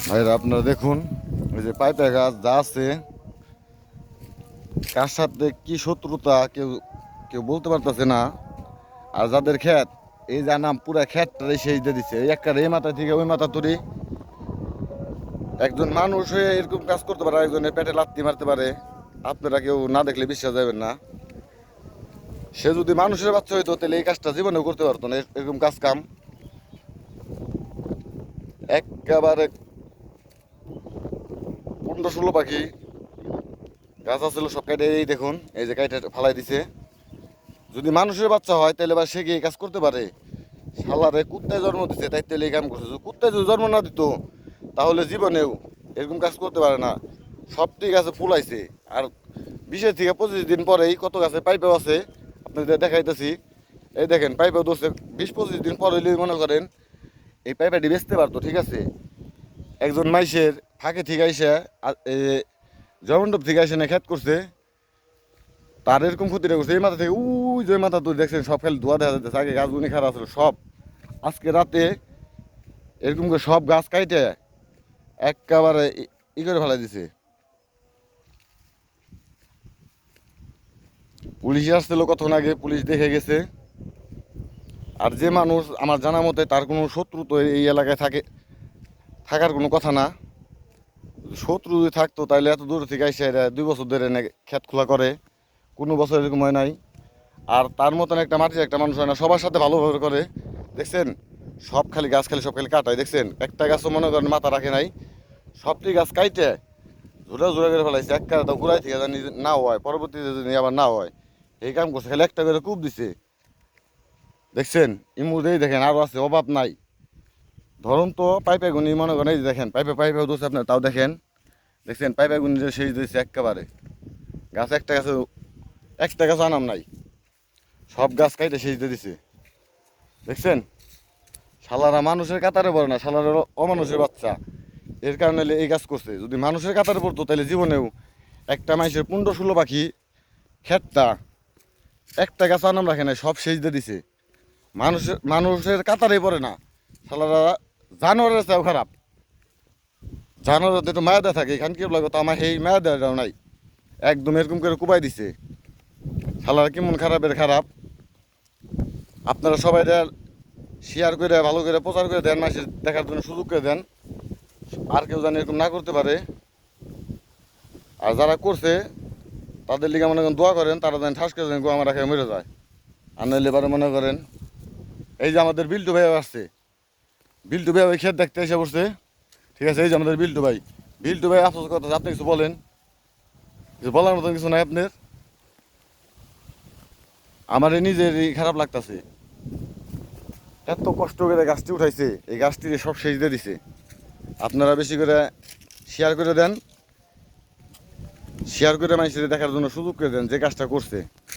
ভাইরা আপনারা দেখুন, ওই যে পাইপে গাছ যা আছে, কার সাথে কি শত্রুতা কেউ কেউ বলতে পারতেছে না। আর যাদের ক্ষেত, এই যা নাম পুরা ক্ষেতটাই সেই দিয়ে দিচ্ছে, এই একটা এই মাথা থেকে ওই মাথা তুলি। একজন মানুষ হয়ে এরকম কাজ করতে পারে, একজনের পেটে লাত্তি মারতে পারে। আপনারা কেউ না দেখলে বিশ্বাস যাবেন না। সে যদি মানুষের বাচ্চা হইতো তাহলে এই কাজটা জীবনেও করতে পারতো না, এরকম কাজ কাম। একেবারে 15-16 পাখি গাছ আছিল, সব কাইটে এই দেখুন, এই যে কাইটে ফালাই দিছে। যদি মানুষের বাচ্চা হয় তাহলে বা সে কি এই কাজ করতে পারে? শালারে কুত্তায় জন্ম দিছে তাই তাহলে এই কাম করছে। যদি কুত্তায় যদি জন্ম না দিত তাহলে জীবনেও এরকম কাজ করতে পারে না। সবটি গাছে ফুলাইছে। আর 20 থেকে 25 দিন পরেই কত গাছে পাইপেও আছে, আপনাদের দেখাইতেছি। এই দেখেন পাইপেও ধরছে। 20-25 দিন পরে মনে করেন এই পাইপটি বেচতে পারতো, ঠিক আছে। একজন মাইসের ফাঁকে ঠিক আইসা জয়মণ্ডপ থেকে আইসে না খেত করছে, তার এরকম ক্ষতিটা করছে। এই মাথা থেকে ওই যে মাথা তুই দেখছেন সব খালি ধোয়া দেখা যাচ্ছে। আগে গাছগুলি খারাপ ছিল সব, আজকে রাতে এরকম করে সব গাছ কাইটে একেবারে ই করে ফেলাই দিছে। পুলিশ আসছিল কতক্ষণ আগে, পুলিশ দেখে গেছে। আর যে মানুষ আমার জানা মতে তার কোনো শত্রু তো এই এলাকায় থাকার কোনো কথা না। শত্রু যদি থাকতো তাহলে এত দূর থেকে আইসা এরা 2 বছর ধরে খেত খোলা করে, কোনো বছর এরকম হয় নাই। আর তার মতন একটা মাটির একটা মানুষ হয় না, সবার সাথে ভালো ব্যবহার করে। দেখছেন সব খালি গাছ, খালি সব খালি কাটায়। দেখছেন একটা গাছও মনে করেন মাথা রাখে নাই, সবটি গাছ কাইটে ঝোড়া ঝোড়া করে ফেলাইছে। এক কাটা ঘুরাই থেকে জানি না হয়, পরবর্তীতে যদি আবার না হয় এই কাম করছে। খালি একটা করে কূপ দিছে। দেখছেন ইমুদেই দেখেন আরও আছে, অভাব নাই। ধরুন তো পাইপে গুনি মনে করেন, এই যে দেখেন পাইপে পাইপেও দোষ আপনার, তাও দেখেন। দেখছেন পাইপে গুনি যে সেই দিয়েছে একেবারে। গাছ একটা গাছ আনাম নাই, সব গাছ কাইটে সেই দিয়ে দিছে। দেখছেন শালারা মানুষের কাতারে পড়ে না, শালারা অমানুষের বাচ্চা। এর কারণে এই কাজ করছে। যদি মানুষের কাতারে পড়তো তাহলে জীবনেও একটা মানুষের 15-16 পাখি ক্ষেতটা একটা গাছ আনাম রাখে নাই, সব সেচ দিয়ে দিছে। মানুষের কাতারে পড়ে না শালারা, জানোয়ারের চেয়েও খারাপ। জানোয়ার একটু মায়া দেওয়া থাকে, এখান কি লাগো তো আমার সেই মায়া দেওয়াটাও নাই। একদম এরকম করে কুপাই দিছে। শালারা কেমন খারাপের খারাপ। আপনারা সবাই শেয়ার করে ভালো করে প্রচার করে দেন, মাসে দেখার জন্য সুযোগ করে দেন, আর কেউ জানি এরকম না করতে পারে। আর যারা করছে তাদের লিগে মনে করেন দোয়া করেন, তারা যেন ঠাস করে যেন গোয়া মারা খেয়ে মরে যায়। আর নইলে এবারে মনে করেন এই যে আমাদের বিল্টু ভাই আসছে, বিল্টু ভাই ওই ক্ষেত দেখতে এসে পড়ছে, ঠিক আছে। এই যে আমাদের বিল্টু ভাই, বিল্টু ভাই আফসোস কথা, আপনি কিছু বলেন। কিছু বলার মতন কিছু নাই আপনার? আমার নিজেরই খারাপ লাগতেছে। এত কষ্ট করে গাছটি উঠাইছে, এই গাছটি সব সেচ দিয়ে দিছে। আপনারা বেশি করে শেয়ার করে দেন, শেয়ার করে মানুষের দেখার জন্য সুযোগ করে দেন যে কাজটা করছে।